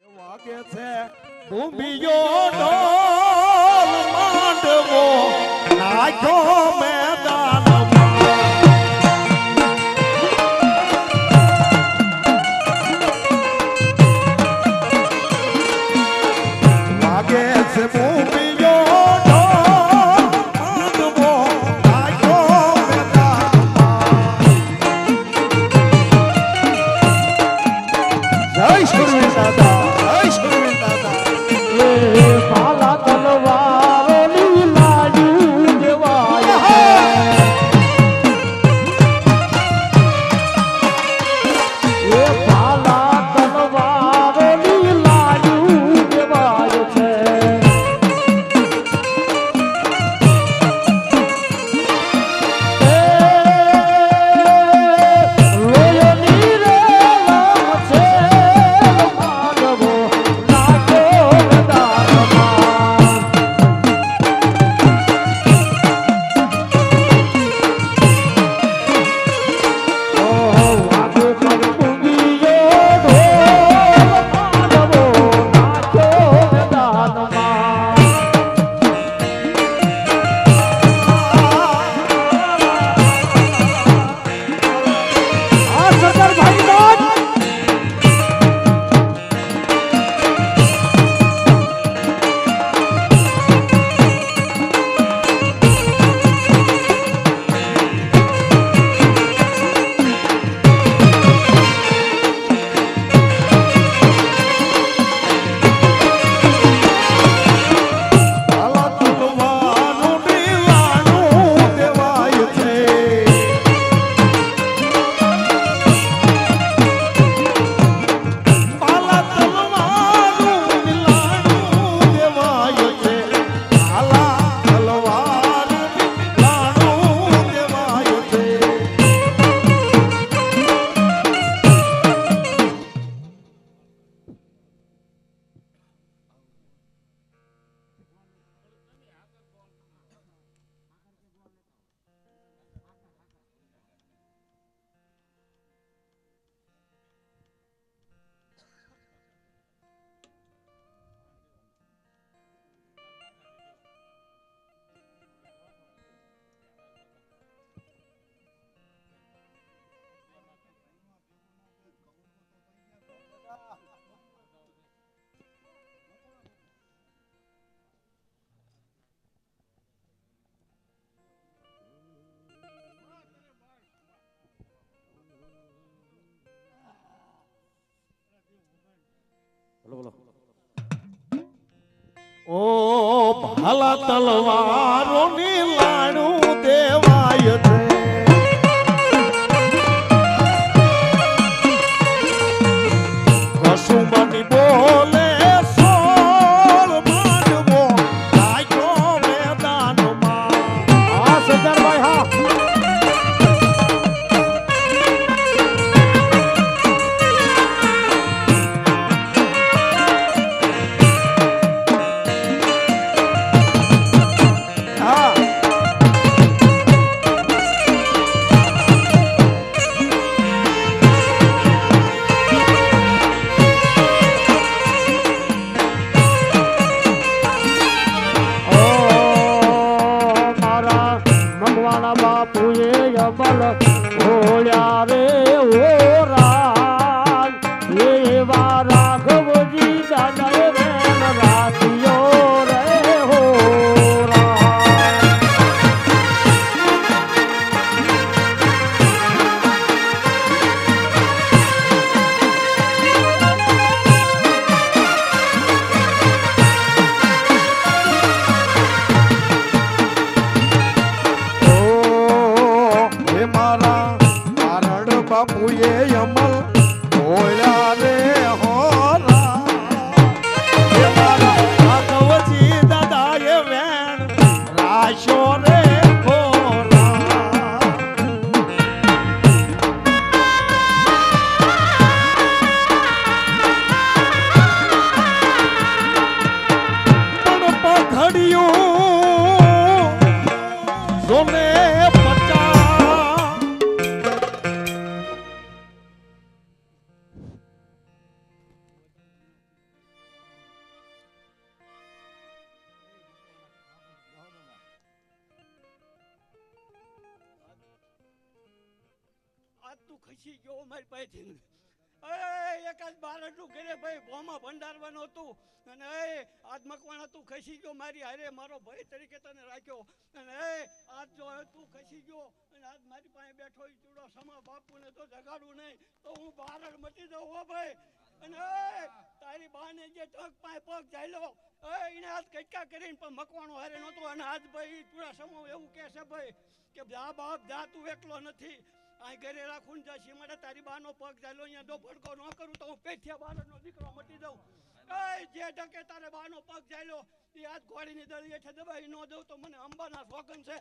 વાગે છે ભૂમિયો ઢોલ માંડવો નાખ્યો મેદાનમાં વાગે છે ભૂમિયો ઢોલ માંડવો નાખ્યો મેદાનમાં જય શ્રી દાદા પાલા તલવારોની લાડ્યું દેવાય એ પાલા તલવારોની લાડ્યું દેવાય છે લોયની રે લામ છે માનવો ઓ ભાલા તલવારોની લાડું દેવાય છે કસુંબની બોલે સોળ માંડવો નાખ્યો મેદાનમાં હા સરદારભાઈ હા બાપુએ અમલ ભોળ્યા રે ઓરા એવા રાઘવજી દાદા રેન રાખ્યો રે હોરા બાપુએ અમલ ભોળ્યા રે હોરા એ મારા રાઘવજી દાદાએ વેણ રાખ્યો રે હોરા પણ પધડિયું જોને પચા આજ તું ખસી ગયો મારી પાસેથી. એકાદ બારડનું ઘરે ભાઈ ભોમાં ભંડારવાનું હતું અને આજ મકવાણા તું ખસી ગયો મારી હારે મારો ભાઈ તરીકે તને રાખ્યો અને આજ જો તું ખસી ગયો અને આજ મારી પાસે બેઠો ચૂડો સમા બાપુને તો જગાડું નહીં તો હું બારડ મટી જાઉં હો ભાઈ. અને તારી બાને જે ટક પાસે પગ ચાલ્યો એને આજ કટકા કરીને પણ મકવાણો હારે નહોતો અને આજ ભાઈ ચૂડા સમો એવું કહે છે ભાઈ કે જા બાપ જા તું એકલો નથી અહીં ઘરે રાખું જા સીમાડે તારી બાનો પગ ચાલ્યો અહીંયા જો ભડકો ન કરું તો હું પેઠિયા બારનો દીકરો મટી જાઉં. જે ઢકે તારે બાનો પગ ચાલ્યો એ આજ ઘોડીની દળી હેઠે દબાઈ ન દઉં તો મને અંબાના સોગન છે.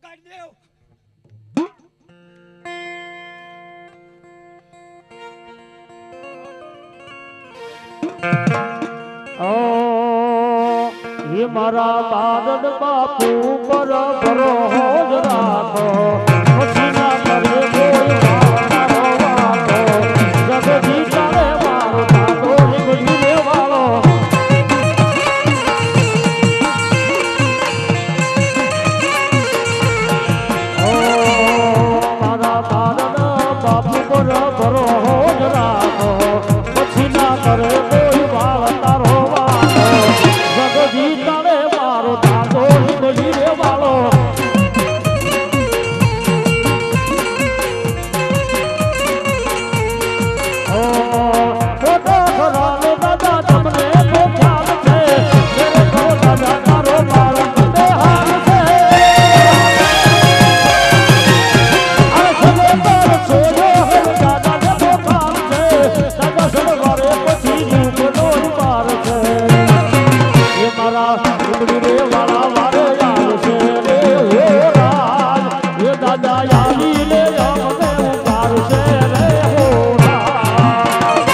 કાઢી દેવ. હે મારા બાદલ બાપુ પર ભરોસ રાખો પછી ના કરે કોઈ વાતો જગજી ચાલે મારો તાતો નીકળી વાળો. મારા બાદલ બાપુ પર ભરોસ રાખો પછી ના કરે કોઈ વાતો જીતાડે મારો દાદો નીકળી રે વાળો. ખોટા ખરાલો દાદા તમને તો ખ્યાલ છે મેરે તો દાદા તારો બાળક બેહાલ છે. આ સગે તાર સોજો હે દાદા ને તો કામ છે દાદા સવારે પછી રૂપનો પાર છે. મારા ઉમડી રે વાળા વારે યાર છે રે હો રાજ એ દાદા યાલી લે અમને ઉતાર છે રે હો રાજ.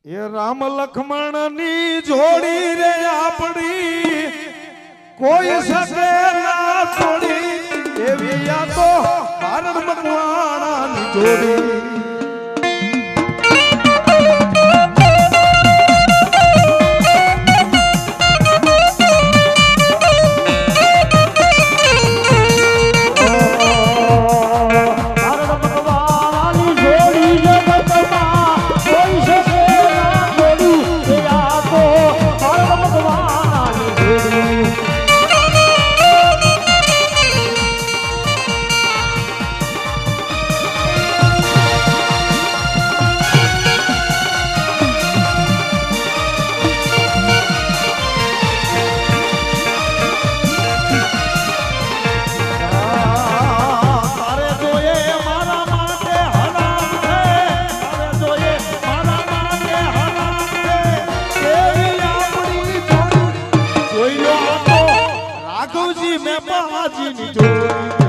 એ રામ લખમણ ની જોડી રે આપણી કોઈ શકે ના તોડી એવી આ તો ભારત મકવાણા ની જોડી. ઠાકુરજી મેં બાજીની જોડી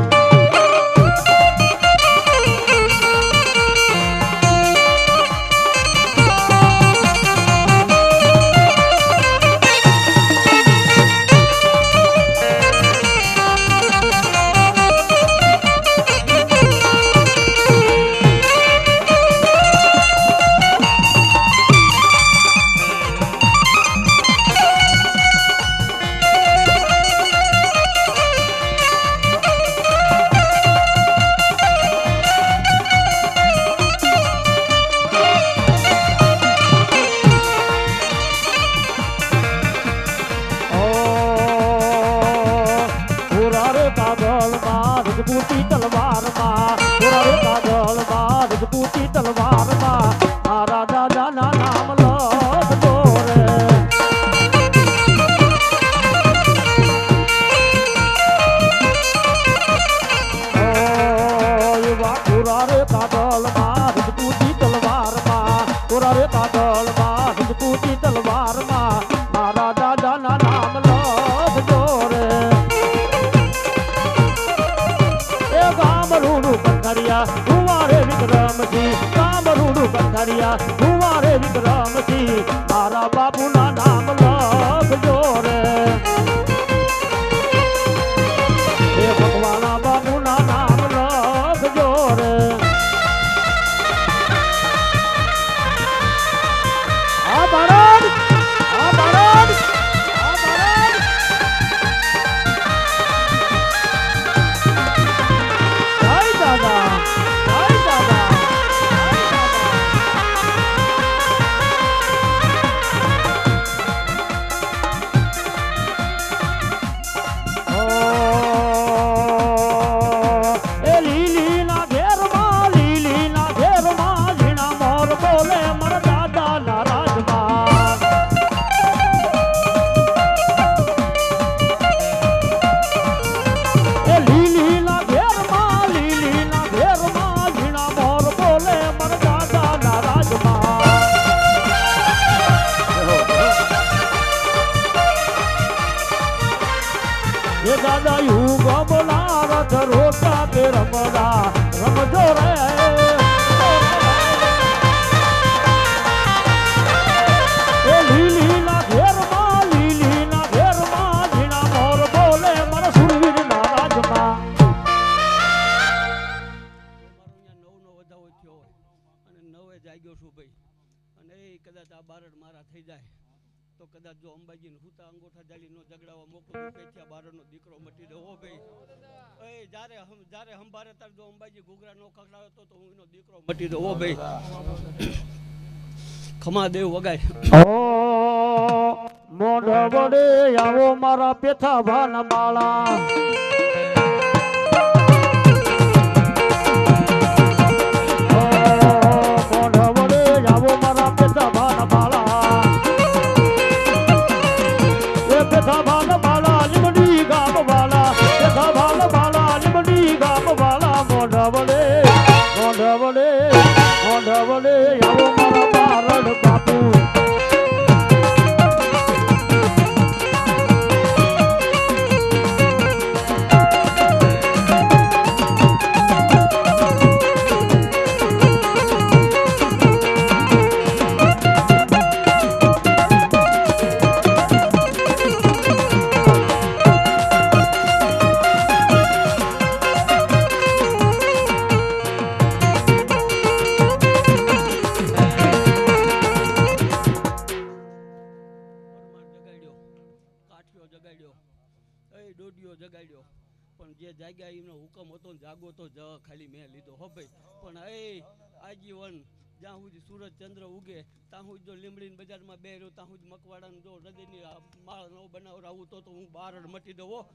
રજપૂતી તલવારમાં રજપૂતી તલવારમાં મારા દાદાના નામ લખજો રે એવા પુરારે કાગળમાં રજપૂતી તલવારમાં પુરારે કાગળમાં રજપૂતી તલવારમાં મારા દાદાના નામ લખજો રે કુંવારે વિક્રમજી કામરૂડું કંઠરિયા કુંવારે વિક્રમજી મારા બાપુના નામ લખજો રે હે ભગવાના બાપુના નામ લખજો રે આ ભારત આ ભારત આ ભારત દાદા દાદા યુગ બોલા રથ રોટા કે રમડા રમજો રે એ લીલીના ઘેરમાં ઝીણા મોર બોલે મારા સુરવીરના રાજમાં મારો અહીંયા 9 નો વધાવો થયો હોય અને 9 જાગ્યો છું ભાઈ અને એ કદાચ આ બારડ મારા થઈ જાય તો કદાચ જો અંબાજીને હુતા અંગોઠા જાલીનો ઝઘડાવા મોકલું પેથિયા બારડનો દીકરો મટી દો ભાઈ એ જ્યારે હંભારે તાર જો અંબાજી ઘૂઘરા નો ખખડાવ્યો તો હું એનો દીકરો મટી દો ભાઈ ખમા દેવ વગાય ઓ મોઢ વડે આવો મારા પેથા ભાન માળા મોઢવડે આવો મારા બારડ બાપુ જગાડ્યો પણ જે જાગ્યા એનો હુકમ હતો ને જાગો તો જ ખાલી મેં લીધો હો ભાઈ પણ આજીવન જ્યાં સુધી સૂરજ ચંદ્ર ઉગે ત્યાં સુધી જો લીમડીની બજારમાં બેર્યો ત્યાં સુધી મકવાડાને જો હૃદયની માળ ન બનાવરાવું તો હું બારડ મટી દઉં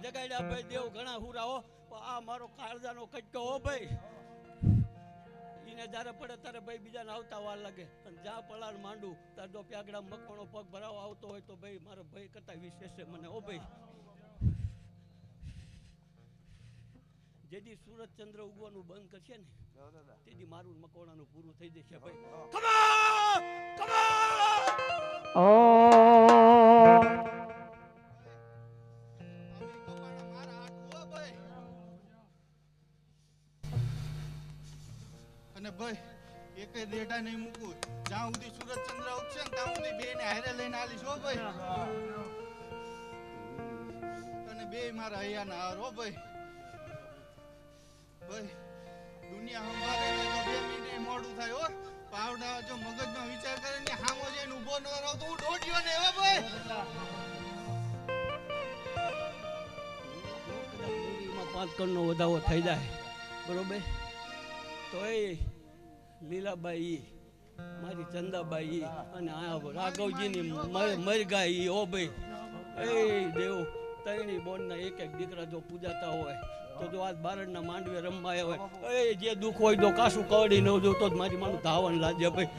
જગાડ્યા ભાઈ દેવ ઘણા હુરાઓ આ મારો કાળજાનો કટકો હો ભાઈ એને જ્યારે પડે ત્યારે ભાઈ બીજાને આવતા વાર લાગે અને જ્યાં પલાળ માંડું ત્યારે જો પ્યાગડા મકવાણો પગ ભરાવો આવતો હોય તો ભાઈ મારો ભાઈ કરતા વિશેષ છે મને ઓ ભાઈ જેથી સૂરજ ચંદ્ર ઉગવાનું બંધ કરશે ને તેથી મારું મકવાણાનું પૂરું થઈ જશે ભાઈ અને ભાઈ એકે દેઢા નહીં મૂકું જ્યાં સુધી સુરજચંદ્ર ઉગશે ને ત્યાં સુધી બે ને હારે લઈને આલીશ હો ભાઈ અને બે મારા હૈયાના હાર હો ભાઈ ભાઈ દુનિયા સંભાળે ને તો 2 મિનિટ મોડું થાય હો પાવડા જો મગજમાં વિચાર કરે ને હામો જઈને ઊભો ન રહો તો હું દોડ્યો ને હો ભાઈ મૂડીમાં 5 કરોડનો વધારો થઈ જાય બરોબર તો એ લીલાબાઈ મારી ચંદાબાઈ અને આ રાઘવજીની મરગા ઈ ઓ ભાઈ એ દેવ તૈણી બોનના એક એક દીકરા જો પૂજાતા હોય તો જો આજ બારડના માંડવે રમવા હોય એ જે દુઃખ હોય તો કાશું કવડી ન જો તો જ મારી માનું ધાવન લાજે ભાઈ